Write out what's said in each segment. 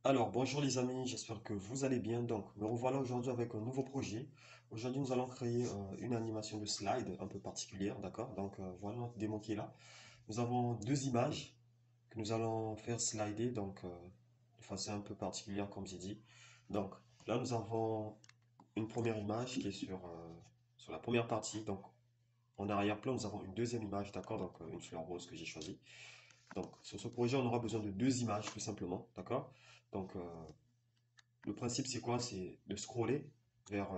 Alors, bonjour les amis, j'espère que vous allez bien. Donc, me revoilà aujourd'hui avec un nouveau projet. Aujourd'hui, nous allons créer une animation de slide un peu particulière, d'accord? Donc, voilà notre démo qui est là. Nous avons deux images que nous allons faire slider, donc de façon un peu particulière, comme j'ai dit. Donc, là, nous avons une première image qui est sur la première partie. Donc, en arrière-plan, nous avons une deuxième image, d'accord? Donc, une fleur rose que j'ai choisie. Donc, sur ce projet, on aura besoin de deux images, tout simplement, d'accord? Donc, le principe, c'est quoi? C'est de scroller vers,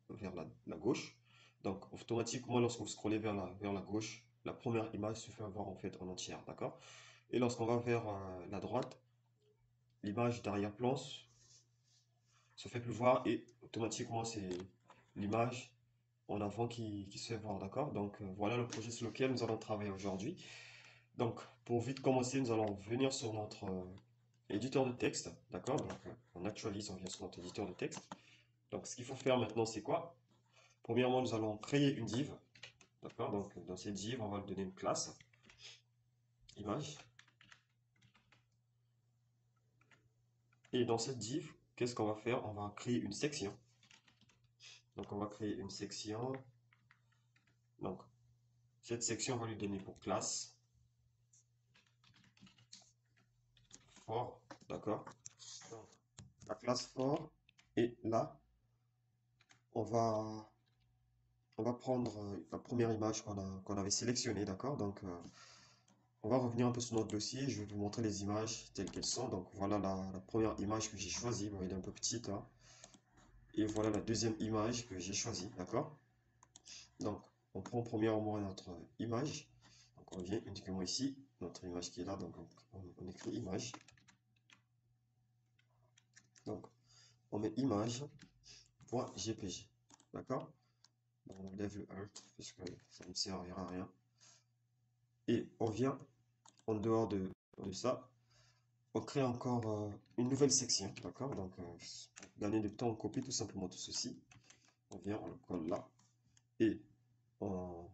vers la gauche. Donc, automatiquement, lorsque vous scrollez vers la gauche, la première image se fait voir en fait en entière, d'accord? Et lorsqu'on va vers la droite, l'image d'arrière-plan se fait plus voir et automatiquement, c'est l'image en avant qui se fait voir, d'accord? Donc, voilà le projet sur lequel nous allons travailler aujourd'hui. Donc, pour vite commencer, nous allons venir sur notre éditeur de texte, d'accord? Donc, on actualise, on vient sur notre éditeur de texte. Donc, ce qu'il faut faire maintenant, c'est quoi? Premièrement, nous allons créer une div. D'accord? Donc, dans cette div, on va lui donner une classe, image. Et dans cette div, qu'est-ce qu'on va faire? On va créer une section. Donc, on va créer une section. Donc, cette section, on va lui donner pour classe for. D'accord? Donc, la classe for. Et là, on va, on va prendre la première image qu'on avait sélectionnée. D'accord? Donc, on va revenir un peu sur notre dossier. Je vais vous montrer les images telles qu'elles sont. Donc, voilà la première image que j'ai choisie. Bon, elle est un peu petite, hein. Et voilà la deuxième image que j'ai choisie, d'accord? Donc, on prend premièrement notre image. Donc, on vient uniquement ici, notre image qui est là. Donc, on écrit image. Donc, on met image.jpg, d'accord? Donc, on lève le Alt, puisque ça ne servira à rien. Et on vient, en dehors de ça, on crée encore une nouvelle section, d'accord? Donc, pour gagner du temps, on copie tout simplement tout ceci. On vient, on le colle là. Et on,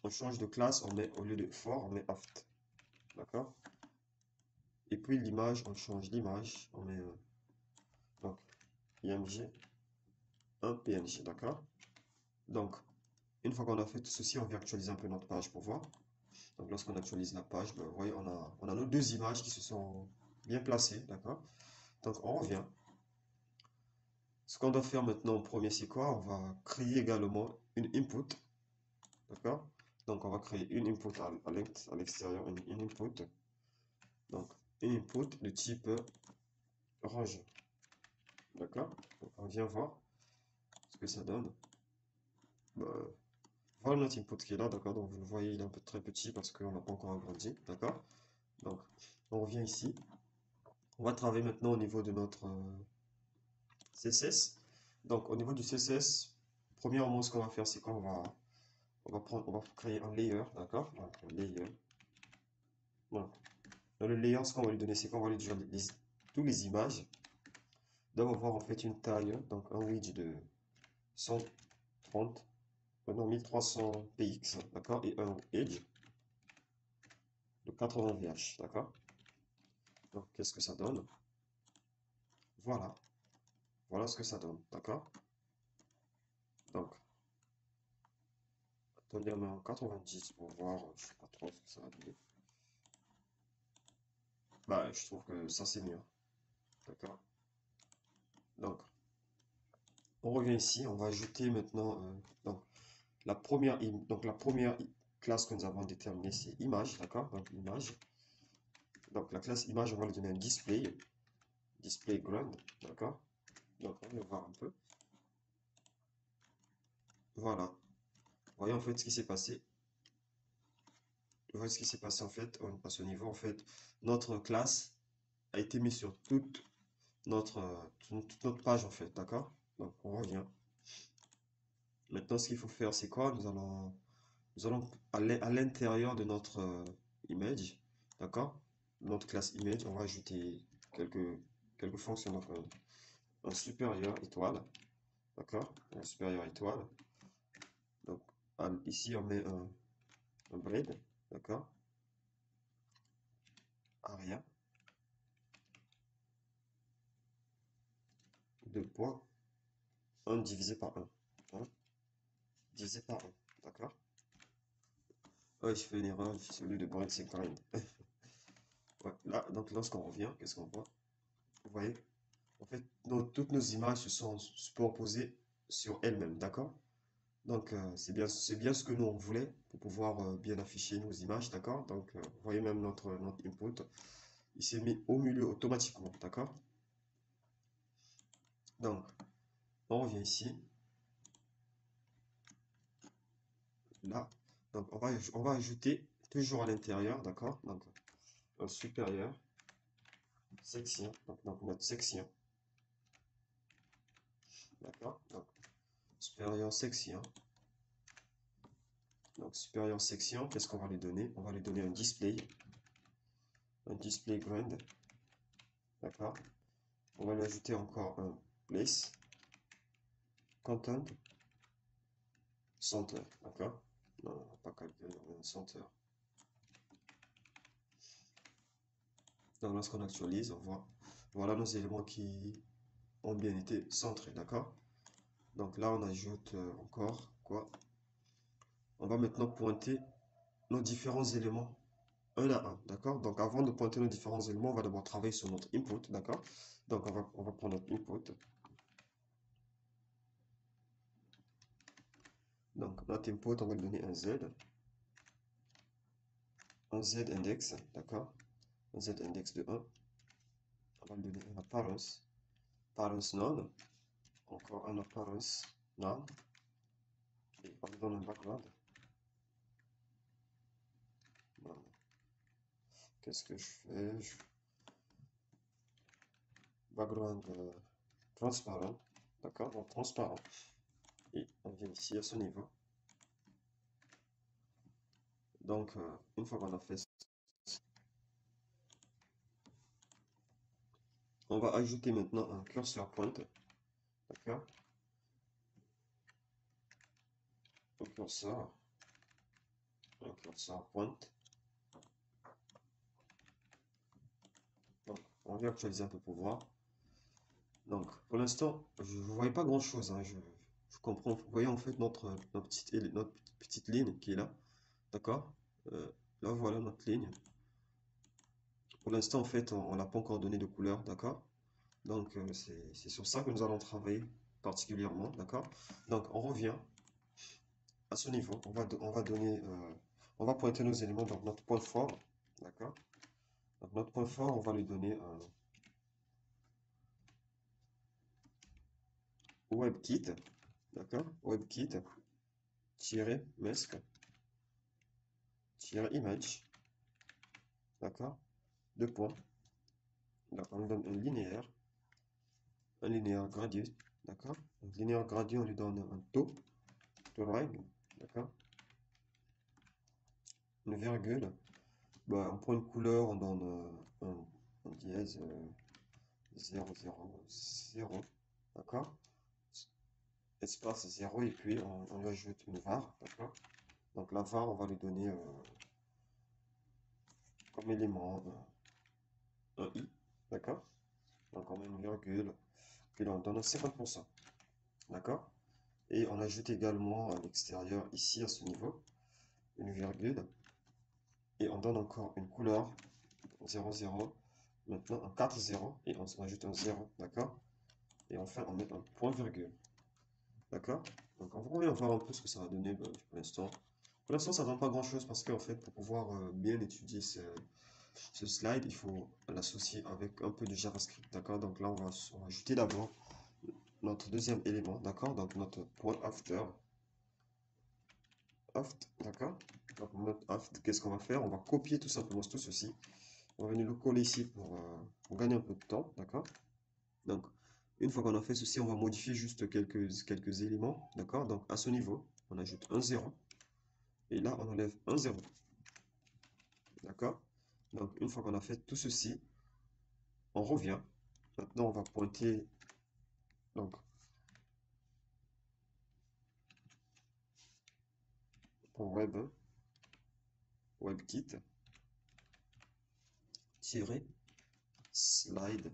on change de classe, on met au lieu de for, on met aft. D'accord? Et puis l'image, on change l'image, on met donc img, un png, d'accord? Donc, une fois qu'on a fait tout ceci, on vient actualiser un peu notre page pour voir. Donc, lorsqu'on actualise la page, ben, vous voyez, on a nos deux images qui se sont bien placées, d'accord? Donc, on revient. Ce qu'on doit faire maintenant en premier, c'est quoi? On va créer également une input, d'accord? Donc, on va créer une input à l'extérieur, une input. Donc, une input de type range. D'accord? Donc, on vient voir ce que ça donne. Bah, voilà notre input qui est là, d'accord? Donc vous le voyez, il est un peu très petit parce qu'on n'a pas encore agrandi, d'accord? Donc on revient ici. On va travailler maintenant au niveau de notre CSS. Donc au niveau du CSS, premièrement, ce qu'on va faire, c'est on va créer un layer, d'accord? Donc un layer. Voilà. Dans le layer, ce qu'on va lui donner, c'est qu'on va lui dire tous les images doivent avoir en fait une taille, donc un width de 130 non, 1300 px, d'accord, et un edge de 80 VH, d'accord. Donc, qu'est-ce que ça donne? Voilà, voilà ce que ça donne, d'accord. Donc, attendez, on met en 90 pour voir, je sais pas trop ce que ça va donner. Bah, je trouve que ça c'est mieux, d'accord. Donc, on revient ici, on va ajouter maintenant, donc, la première classe que nous avons déterminée, c'est image, d'accord. Donc, image. Donc, la classe image, on va lui donner un display ground, d'accord. Donc, on va voir un peu. Voilà. Voyez en fait ce qui s'est passé. Vous voyez ce qui s'est passé en fait à ce niveau. En fait, notre classe a été mise sur toute notre page en fait. D'accord? Donc on revient. Maintenant, ce qu'il faut faire, c'est quoi? Nous allons à l'intérieur de notre image. D'accord? Notre classe image, on va ajouter quelques, quelques fonctions. Donc un supérieur étoile. D'accord? Un supérieur étoile. Donc ici, on met un braid. D'accord? Aria. 2 points, 1 divisé par 1. 1 divisé par 1. D'accord? Ouais, je fais une erreur, celui de Brent, c'est grind. Ouais, là, donc lorsqu'on revient, qu'est-ce qu'on voit? Vous voyez? En fait, toutes nos images se sont superposées sur elles-mêmes, d'accord? Donc, c'est bien ce que nous on voulait pour pouvoir bien afficher nos images, d'accord? Donc, vous voyez même notre input, il s'est mis au milieu automatiquement, d'accord? Donc, on revient ici, là. Donc, on va ajouter toujours à l'intérieur, d'accord? Donc, un supérieur, section, donc notre section, d'accord? Donc, supérieur section. Donc, supérieur section, qu'est-ce qu'on va lui donner? On va lui donner un display grand, d'accord? On va lui ajouter encore un place, content, center, d'accord? Non, pas calcul, un center. Donc, lorsqu'on actualise, on voit, voilà nos éléments qui ont bien été centrés, d'accord? Donc là, on ajoute encore quoi? On va maintenant pointer nos différents éléments un à un, d'accord? Donc avant de pointer nos différents éléments, on va d'abord travailler sur notre input, d'accord? Donc on va prendre notre input. Donc notre input, on va lui donner un Z index, d'accord? Un Z index de 1. On va lui donner un apparence none, encore un apparence none, et on lui donne un background. Qu'est-ce que je fais? Background transparent, d'accord? Donc transparent. Et on vient ici à ce niveau. Donc, une fois qu'on a fait ça, on va ajouter maintenant un curseur point, d'accord? Un curseur point. Donc, on va actualiser un peu pour voir. Donc, pour l'instant, je ne voyais pas grand-chose, hein, je comprends. Vous voyez en fait notre petite ligne qui est là, d'accord? Là, voilà notre ligne. Pour l'instant, en fait, on n'a pas encore donné de couleur, d'accord? Donc, c'est sur ça que nous allons travailler particulièrement, d'accord? Donc, on revient à ce niveau. On va donner, on va pointer nos éléments dans notre point fort, d'accord? Donc, notre point fort, on va lui donner un WebKit, d'accord? WebKit, -mask, d'accord? Deux points. Donc, on lui donne un linéaire gradient, d'accord? Donc, linéaire gradient, on lui donne un to right, d'accord? Une virgule. Bah, on prend une couleur, on donne un dièse 0, 0, 0, d'accord? Espace 0 et puis on lui ajoute une var, d'accord? Donc la var, on va lui donner comme élément un i, d'accord? Donc on met une virgule, puis là on donne un 50%, d'accord? Et on ajoute également à l'extérieur, ici à ce niveau, une virgule, et on donne encore une couleur 0, 0, maintenant un 4, 0, et on ajoute un 0, d'accord? Et enfin on met un point virgule, d'accord? Donc on va voir un peu ce que ça va donner pour l'instant. Pour l'instant, ça ne donne pas grand-chose parce qu'en fait, pour pouvoir bien étudier ce slide, il faut l'associer avec un peu de JavaScript, d'accord? Donc là, on va ajouter d'abord notre deuxième élément, d'accord? Donc notre point after, d'accord? Donc notre after, qu'est-ce qu'on va faire? On va copier tout simplement tout ceci. On va venir le coller ici pour gagner un peu de temps, d'accord? Donc, une fois qu'on a fait ceci, on va modifier juste quelques éléments, d'accord? Donc à ce niveau, on ajoute un 0. Et là, on enlève un 0. D'accord? Donc, une fois qu'on a fait tout ceci, on revient. Maintenant, on va pointer. Donc, pour WebKit, tirer, slide,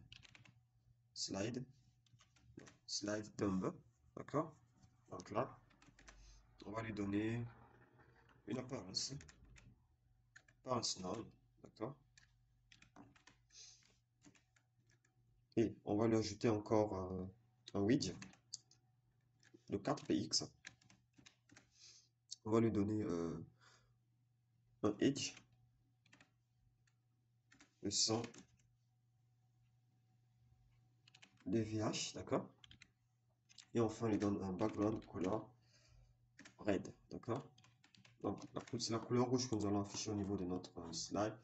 slide thumb, d'accord? Donc là, on va lui donner une apparence null, d'accord? Et on va lui ajouter encore un widget de 4px. On va lui donner un edge de 100 dvh, d'accord? Et enfin, on lui donne un background color red, d'accord? Donc, c'est la couleur rouge que nous allons afficher au niveau de notre slide,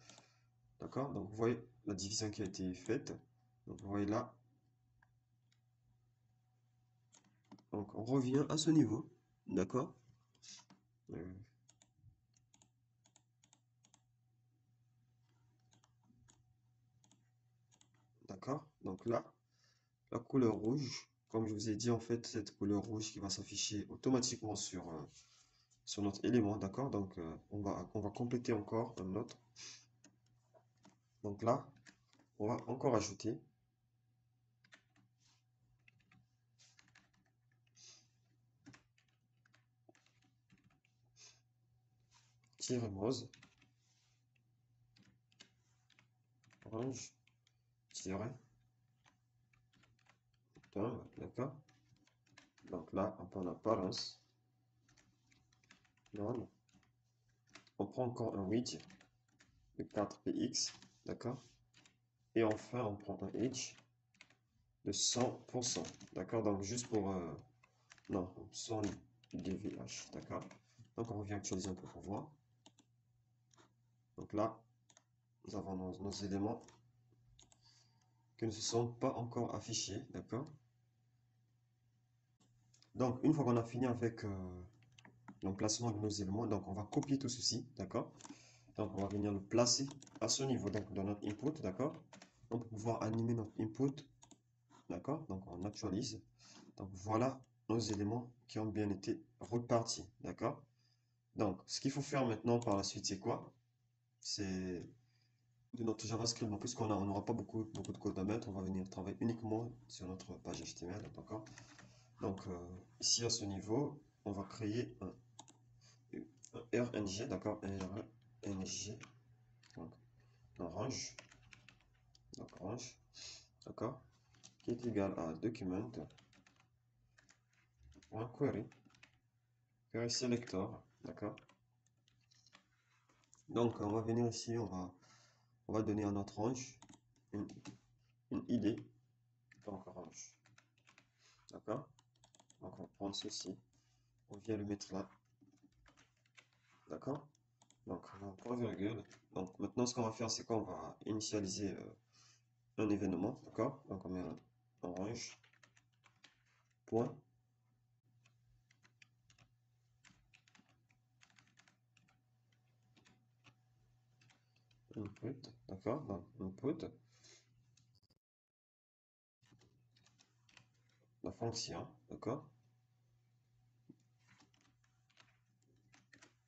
d'accord? Donc, vous voyez la division qui a été faite. Donc, vous voyez là. Donc, on revient à ce niveau, d'accord? Euh, d'accord? Donc là, la couleur rouge, comme je vous ai dit, en fait, cette couleur rouge qui va s'afficher automatiquement sur notre élément, d'accord? Donc, on va compléter encore un autre. Donc là, on va encore ajouter rose, orange, tiret, thumb, d'accord? Donc là, on prend l'apparence, non. On prend encore un widget de 4px, d'accord? Et enfin, on prend un edge de 100%, d'accord? Donc juste pour, non, 100 dvh, d'accord? Donc on revient actualiser un peu pour voir. Donc là, nous avons nos éléments qui ne se sont pas encore affichés, d'accord? Donc une fois qu'on a fini avec l'emplacement de nos éléments, donc on va copier tout ceci, d'accord? Donc on va venir le placer à ce niveau, donc dans notre input, d'accord? Donc pour pouvoir animer notre input, d'accord? Donc on actualise. Donc voilà nos éléments qui ont bien été repartis, d'accord? Donc ce qu'il faut faire maintenant par la suite, c'est quoi? C'est de notre JavaScript. Donc puisqu'on on n'aura pas beaucoup de code à mettre, on va venir travailler uniquement sur notre page HTML, d'accord? Donc ici à ce niveau, on va créer un RNG, d'accord? RNG, donc orange, d'accord? Qui est égal à document.query selector, d'accord? Donc on va venir ici, on va donner à notre range une, une ID, donc range, d'accord? Donc on va prendre ceci, on vient le mettre là, d'accord? Donc point virgule. Donc maintenant ce qu'on va faire, c'est qu'on va initialiser un événement, d'accord? Donc on met un range point input, d'accord? Donc input, la fonction, d'accord?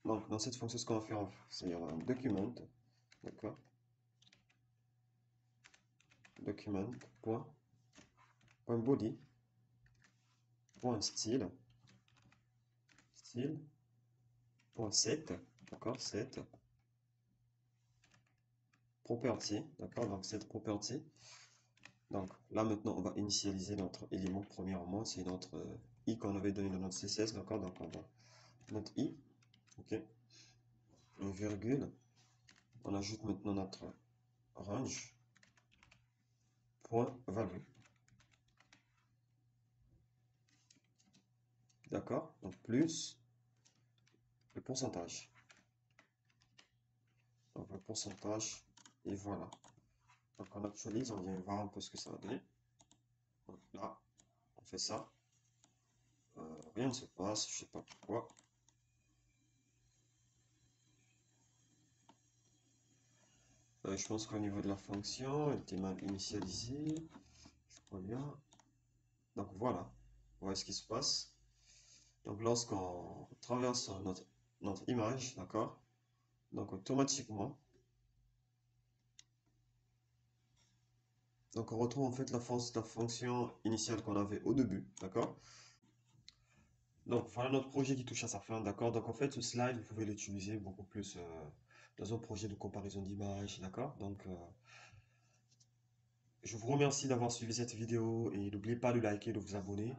Donc dans cette fonction, ce qu'on va faire, c'est un document, d'accord? Document point body point style point set, d'accord? Set property, d'accord? Donc cette property. Donc là maintenant on va initialiser notre élément premièrement, c'est notre i qu'on avait donné dans notre CSS, d'accord? Donc on va notre i, ok, une virgule, on ajoute maintenant notre range point value, d'accord? Donc plus le pourcentage, donc le pourcentage, et voilà. Donc on actualise, on vient voir un peu ce que ça va donner. Donc là on fait ça, rien ne se passe, je sais pas pourquoi. Je pense qu'au niveau de la fonction, elle était mal initialisée. Je crois bien. Donc voilà, voilà ce qui se passe. Donc lorsqu'on traverse notre image, d'accord? Donc automatiquement, Donc on retrouve en fait la fonction initiale qu'on avait au début, d'accord? Donc voilà notre projet qui touche à sa fin, d'accord? Donc en fait ce slide, vous pouvez l'utiliser beaucoup plus dans un projet de comparaison d'images, d'accord? Donc je vous remercie d'avoir suivi cette vidéo et n'oubliez pas de liker, de vous abonner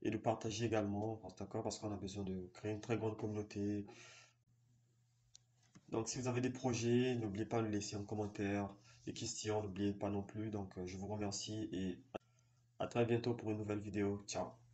et de partager également, d'accord? Parce qu'on a besoin de créer une très grande communauté. Donc si vous avez des projets, n'oubliez pas de le laisser en commentaire, des questions, n'oubliez pas non plus. Donc je vous remercie et à très bientôt pour une nouvelle vidéo. Ciao!